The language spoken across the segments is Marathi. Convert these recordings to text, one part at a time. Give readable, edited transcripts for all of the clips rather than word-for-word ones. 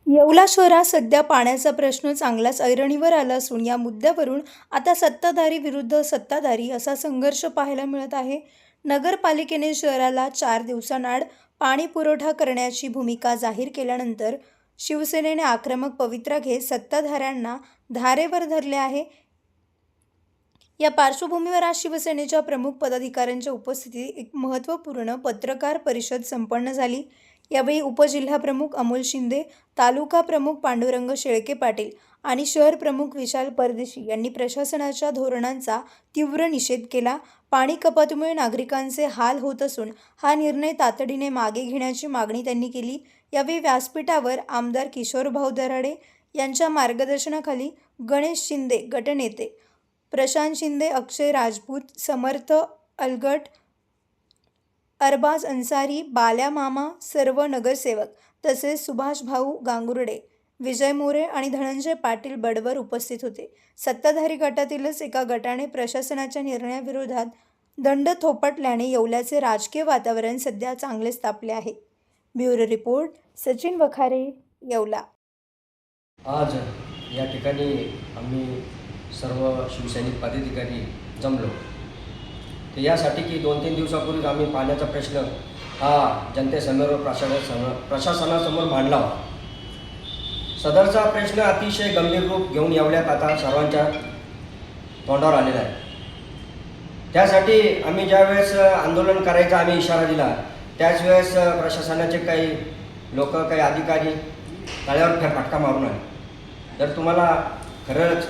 येवला शहरात सध्या पाण्याचा प्रश्न चांगलाच ऐरणीवर आला असून या मुद्द्यावरून आता सत्ताधारी विरुद्ध सत्ताधारी असा संघर्ष पाहायला मिळत आहे। नगरपालिकेने शहराला 4 दिवसांआड पाणी पुरवठा करण्याची भूमिका जाहीर केल्यानंतर शिवसेनेने आक्रमक पवित्रा घेत सत्ताधाऱ्यांना धारेवर धरले आहे। या पार्श्वभूमीवर आज शिवसेनेच्या प्रमुख पदाधिकाऱ्यांच्या उपस्थितीत एक महत्त्वपूर्ण पत्रकार परिषद संपन्न झाली। यावेळी उपजिल्हाप्रमुख अमोल शिंदे, तालुका प्रमुख पांडुरंग शेळके पाटील आणि शहर प्रमुख विशाल परदेशी यांनी प्रशासनाच्या धोरणांचा तीव्र निषेध केला। पाणी कपातीमुळे नागरिकांचे हाल होत असून हा निर्णय तातडीने मागे घेण्याची मागणी त्यांनी केली। यावेळी व्यासपीठावर आमदार किशोरभाऊ दराडे यांच्या मार्गदर्शनाखाली गणेश शिंदे गटनेते, प्रशांत शिंदे, अक्षय राजपूत, समर्थ अलगट, अरबाज अन्सारी, बाल्या मामा, सर्व नगरसेवक तसेच सुभाष भाऊ गांगुर्डे, विजय मोरे आणि धनंजय पाटील बडवर उपस्थित होते। सत्ताधारी गटातीलच एका गटाने प्रशासनाच्या निर्णयाविरोधात दंड थोपटल्याने येवल्याचे राजकीय वातावरण सध्या चांगलेच तापले आहे। Bureau report, Sachin Wakhare, Yeola. आज या ठिकाणी आम्ही सर्व शिवसैनिक पदाधिकारी जमलो तर यासाठी की 2-3 दिवसापूर्वी आम्ही पाण्याचा प्रश्न हा जनतेसमोर प्रशासनासमोर मांडला होता। सदरचा प्रश्न अतिशय गंभीर रूप घेऊन येवल्यात आता सर्वांच्या तोंडावर आलेला आहे। त्यासाठी आम्ही ज्यावेळेस आंदोलन करायचा आम्ही इशारा दिला त्याच वेळेस प्रशासनाचे काही लोक, काही अधिकारी तळ्यावर फेरफटका मारून आले। जर तुम्हाला खरंच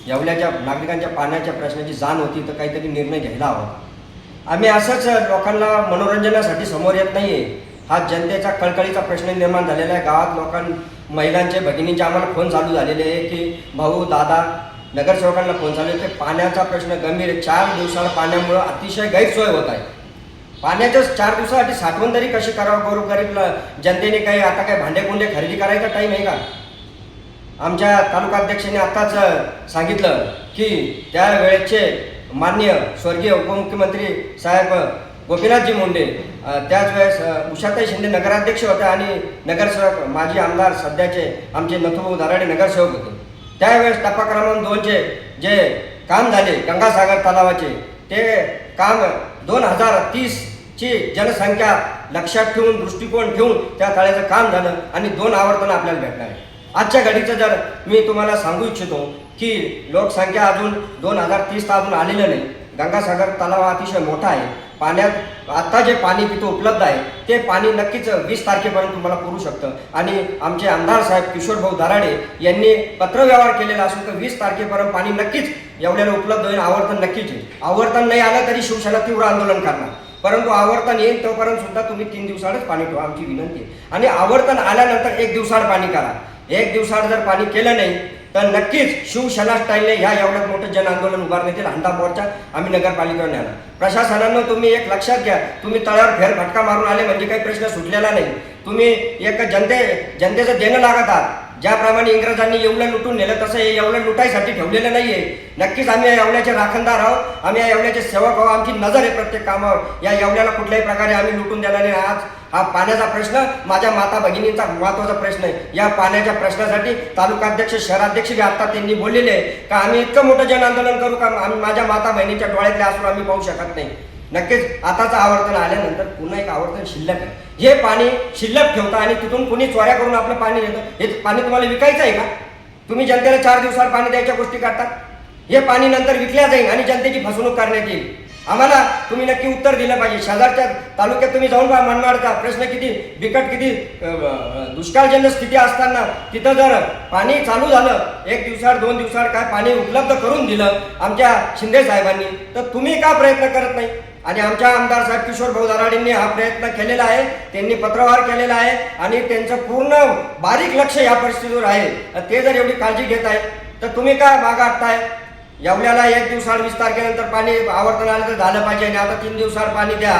येवल्याच्या नागरिकांच्या पाण्याच्या प्रश्नाची जाण होती तर काहीतरी निर्णय घ्यायला हवा। आम्ही असंच लोकांना मनोरंजनासाठी समोर येत नाही आहे। हा जनतेचा कळकळीचा प्रश्न निर्माण झालेला आहे। गावात महिलांचे, भगिनींचे आम्हाला फोन चालू झालेले आहे की भाऊ, दादा, नगरसेवकांना फोन चालू आहे की पाण्याचा प्रश्न गंभीर आहे। 4 दिवसाला पाण्यामुळं अतिशय गैरसोय होत आहे। पाण्याच्या 4 दिवसासाठी साठवण तरी कशी करावं? गोरगरीब जनतेने काही आता काय भांडेकुंडे खरेदी करायचा टाईम आहे का? आमच्या तालुकाध्यक्षांनी आत्ताच सांगितलं की त्यावेळेचे माननीय स्वर्गीय उपमुख्यमंत्री साहेब गोपीनाथजी मुंडे, त्याच वेळेस उषाताई शिंदे नगराध्यक्ष होत्या आणि नगरसेवक माजी आमदार सध्याचे आमचे नथुभाऊ दराडे नगरसेवक होते। त्यावेळेस टप्पा क्रमांक 2चे जे काम झाले गंगासागर तलावाचे, ते काम 2030ची जनसंख्या लक्षात ठेवून, दृष्टिकोन ठेवून त्या तळ्याचं काम झालं आणि 2 आवर्तनं आपल्याला भेटणार आहे। आजच्या घडीचं जर मी तुम्हाला सांगू इच्छितो की लोकसंख्या अजून 2030 अजून आलेलं नाही। गंगासागर तलाव अतिशय मोठा आहे। पाण्यात आता जे पाणी तिथं उपलब्ध आहे ते पाणी नक्कीच 20 तारखेपर्यंत तुम्हाला पुरू शकतं आणि आमचे आमदार साहेब किशोरभाऊ दराडे यांनी पत्रव्यवहार केलेला असून तर 20 तारखेपर्यंत पाणी नक्कीच येवल्याला उपलब्ध होईल। आवर्तन नक्कीच येईल। आवर्तन नाही आलं तरी शिवसेना तीव्र आंदोलन करणार, परंतु आवर्तन येईल तोपर्यंत सुद्धा तुम्ही 3 दिवसाआडच पाणी ठेवा, आमची विनंती आहे। आणि आवर्तन आल्यानंतर 1 दिवसाआड पाणी करा। 1 दिवसाआड जर पाणी केलं नाही तर नक्कीच शिवसेना स्टाईलने ह्या एवढ्यात मोठं जन आंदोलन उभारण्यात येईल। हंडा मोर्चा आम्ही नगरपालिकेवर नेणार। प्रशासनानं तुम्ही एक लक्षात घ्या, तुम्ही तळ्यावर फेरफटका मारून आले म्हणजे काही प्रश्न सुटलेला नाही। तुम्ही एक जनतेचं देणं लागत आहात। ज्याप्रमाणे इंग्रजांनी येवलं लुटून नेलं तसं हे येवलं लुटायसाठी ठेवलेलं नाही आहे। नक्कीच आम्ही या येवल्याचे राखणदार आहोत, आम्ही या येवल्याचे सेवक आहोत। आमची नजर आहे प्रत्येक कामावर। या येवल्याला कुठल्याही प्रकारे आम्ही लुटून देणार नाही। आज हा पाण्याचा प्रश्न माझ्या माता भगिनींचा महत्त्वाचा प्रश्न आहे। या पाण्याच्या प्रश्नासाठी तालुकाध्यक्ष, शहराध्यक्ष बी आता त्यांनी बोललेले आहे का आम्ही इतकं मोठं जन आंदोलन करू का आम्ही माझ्या माता बहिणींच्या डोळ्यातले असून आम्ही पाहू शकत नाही। नक्कीच आताचं आवर्तन आल्यानंतर पुन्हा एक आवर्तन शिल्लक आहे। हे पाणी शिल्लक ठेवता आणि तिथून कुणी चोऱ्या करून आपलं पाणी देतं। हे पाणी तुम्हाला विकायचं आहे का? तुम्ही जनतेला 4 दिवसाला पाणी द्यायच्या गोष्टी करतात। हे पाणी नंतर विकल्या जाईल आणि जनतेची फसवणूक करण्यात येईल। आम्हाला तुम्ही नक्की उत्तर दिलं पाहिजे। शेजारच्या तालुक्यात तुम्ही जाऊन पहा, मनमाडचा प्रश्न किती बिकट, किती दुष्काळजन्य स्थिती असताना तिथं जर पाणी चालू झालं 1 दिवसाआड 2 दिवसाआड काय पाणी उपलब्ध करून दिलं आमच्या शिंदे साहेबांनी, तर तुम्ही का प्रयत्न करत नाही? आणि आमच्या आमदार साहेब किशोरभाऊ दराडेंनी हा प्रयत्न केलेला आहे। त्यांनी पत्रव्यवहार केलेला आहे आणि त्यांचं पूर्ण बारीक लक्ष या परिस्थितीवर आहे। ते जर एवढी काळजी घेत आहे तर तुम्ही का मागाटताय? येवल्याला 1 दिवसाआड 20 तारखेनंतर पाणी आवर्तन आलं तर झालं पाहिजे आणि आता 3 दिवसाआड पाणी द्या।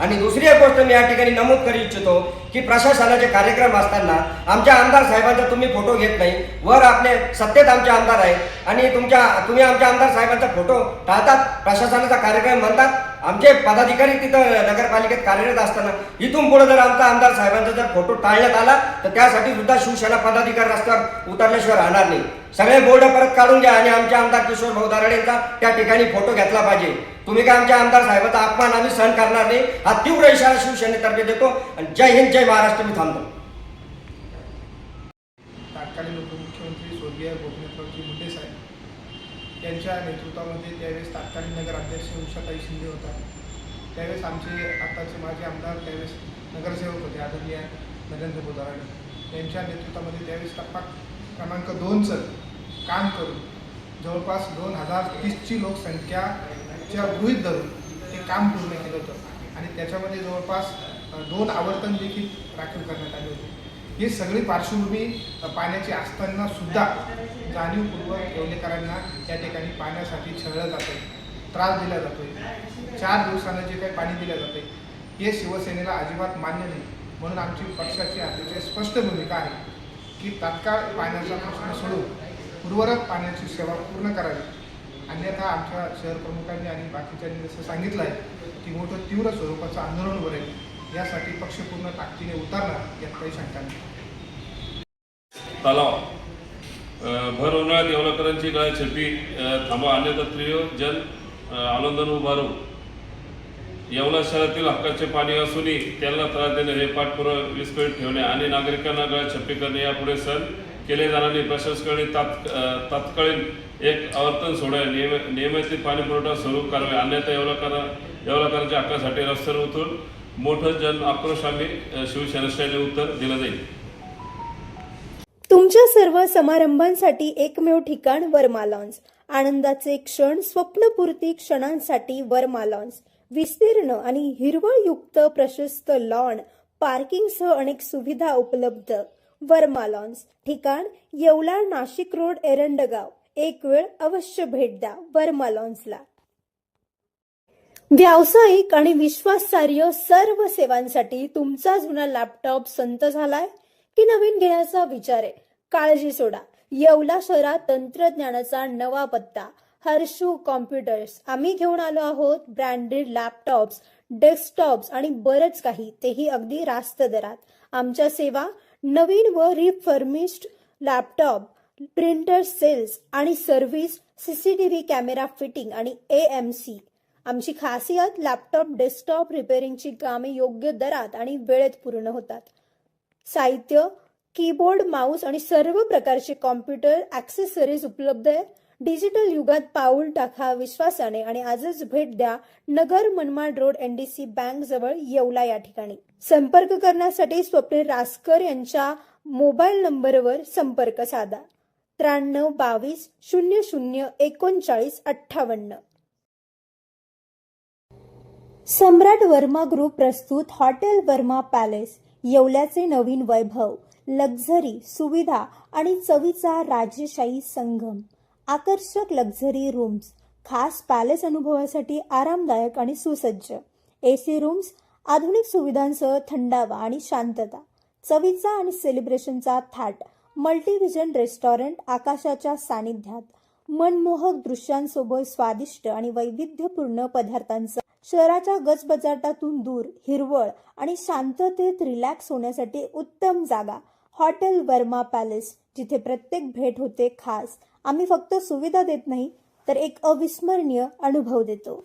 आणि दुसरी एक गोष्ट मी या ठिकाणी नमूद करू इच्छितो की प्रशासनाचे कार्यक्रम असताना आमच्या आमदार साहेबांचा तुम्ही फोटो घेत नाही. वर आपले सत्तेत आमचे आमदार आहेत आणि तुम्ही आमच्या आमदार साहेबांचा फोटो टाळतात. प्रशासनाचा कार्यक्रम म्हणतात. आमचे पदाधिकारी तिथं नगरपालिकेत कार्यरत असताना इथून पुढे जर आमचा आमदार साहेबांचा जर फोटो टाळण्यात आला तर त्यासाठी सुद्धा शिवसेना पदाधिकारी रस्त्यावर उतरल्याशिवाय राहणार नाही. सगळे बोर्ड परत काढून घ्या आणि आमचे आमदार किशोर भाऊ दराडेंचा त्या ठिकाणी फोटो घेतला पाहिजे. तुम्ही काय आमच्या आमदार साहेबांचा अपमान आम्ही सहन करणार नाही. हा तीव्र इशारा शिवसेनेतर्फे देतो आणि जय हिंद जय महाराष्ट्र. मी थांबतो. तत्कालीन उपमुख्यमंत्री स्वर्गीय गोपीनाथरावजी मुंडे साहेब यांच्या नेतृत्वामध्ये त्यावेळेस तत्कालीन नगराध्यक्ष उषाताई शिंदे होता. त्यावेळेस आमचे आत्ताचे माजी आमदार त्यावेळेस नगरसेवक होते आदरणीय नरेंद्र बोधाराडे यांच्या नेतृत्वामध्ये त्यावेळेस टप्पा क्रमांक 2चं काम करून जवळपास 2030ची लोकसंख्याच्या गृहीत धरून ते काम पूर्ण केलं होतं आणि त्याच्यामध्ये जवळपास 2 आवर्तन देखील राखीव करण्यात आले होते. ही सगळी पार्श्वभूमी पाण्याची असताना सुद्धा जाणीवपूर्वक येवलेकरांना त्या ठिकाणी पाण्यासाठी छळलं जातं, त्रास दिला जातो. 4 दिवसानं जे काही पाणी दिलं जाते हे शिवसेनेला अजिबात मान्य नाही. म्हणून आमची पक्षाची अतिशय स्पष्ट भूमिका आहे की तात्काळ पाण्याचा प्रश्न सोडून उर्वरित पाण्याची सेवा पूर्ण करावी. अन्यथा आमच्या शहर प्रमुखांनी आणि बाकीच्यांनी जसं सांगितलं आहे की मोठं तीव्र स्वरूपाचं आंदोलन उभं यासाठी पक्ष पूर्ण ताकदीने उतरणार यात काही शंका नाही. तलाव भर उन्हाळ्यात येवलेकरांची गळा छेपी थांबवा अन्यथा त्रियो जन आंदोलन उभारू. येवला शहरातील हक्काचे पाणी असूनही त्यांना त्रास देणे हे पाठपुरावा विस्कळीत ठेवणे आणि नागरिकांना गळा छेपी करणे यापुढे सहन केले जाणार नाही. प्रशासनाने तात्कालीन एक आवर्तन सोडा नियमित पाणी पुरवठा सुरू करावे अन्यथा येवलेकरांच्या हक्कासाठी रस्त्यावर उतरून मोठं जन आक्रोश आम्ही शिवसेनेने उत्तर दिलं जाईल. तुमच्या सर्व समारंभांसाठी एकमेव ठिकाण वर्मा लॉन्स. आनंदाचे क्षण, स्वप्नपूर्ती क्षणांसाठी वर्मा लॉन्स. विस्तीर्ण आणि हिरवळयुक्त प्रशस्त लॉन, पार्किंगसह अनेक सुविधा उपलब्ध. वर्मा लॉन्स. ठिकाण येवला, नाशिक रोड, एरंडगाव. एक वेळ अवश्य भेट द्या वर्मा लॉन्सला. व्यावसायिक आणि विश्वासार्ह सर्व सेवांसाठी तुमचा जुना लॅपटॉप संत झालाय की नवीन घेण्याचा विचार आहे? काळजी सोडा. येवला शहरात तंत्रज्ञानाचा नवा पत्ता हर्षू कॉम्प्युटर्स. आम्ही घेऊन आलो आहोत ब्रँडेड लॅपटॉप्स, डेस्कटॉप्स आणि बरंच काही, तेही अगदी रास्त दरात. आमच्या सेवा नवीन व रिफर्मिश्ड लॅपटॉप, प्रिंटर सेल्स आणि सर्व्हिस, CCTV कॅमेरा फिटिंग आणि AMC. आमची खासियत लॅपटॉप डेस्कटॉप रिपेअरिंगची कामे योग्य दरात आणि वेळेत पूर्ण होतात. साहित्य, कीबोर्ड, माऊस आणि सर्व प्रकारचे कॉम्प्युटर ॲक्सेसरीज उपलब्ध आहे. डिजिटल युगात पाऊल टाका विश्वासाने आणि आजच भेट द्या Nagar Manmad road NDC bank जवळ येवला या ठिकाणी. संपर्क करण्यासाठी स्वप्नील रासकर यांच्या मोबाईल नंबरवर संपर्क साधा 93 22 00 39 58. सम्राट वर्मा ग्रुप प्रस्तुत हॉटेल वर्मा पॅलेस. येवल्याचे नवीन वैभव, लक्झरी, सुविधा आणि चवीचा राजेशाही संगम. आकर्षक लक्झरी रूम्स, खास पॅलेस अनुभवासाठी आरामदायक आणि सुसज्ज AC रूम्स, आधुनिक सुविधांसह थंडावा आणि शांतता. चवीचा आणि सेलिब्रेशनचा थाट, मल्टीव्हिजन रेस्टॉरंट आकाशाच्या सानिध्यात. मनमोहक दृश्यांसोबत स्वादिष्ट आणि वैविध्यपूर्ण पदार्थांचा. शहराच्या गजबजाटातून दूर, हिरवळ आणि शांततेत रिलॅक्स होण्यासाठी उत्तम जागा. हॉटेल वर्मा पॅलेस, जिथे प्रत्येक भेट होते खास. आम्ही फक्त सुविधा देत नाही तर एक अविस्मरणीय अनुभव देतो.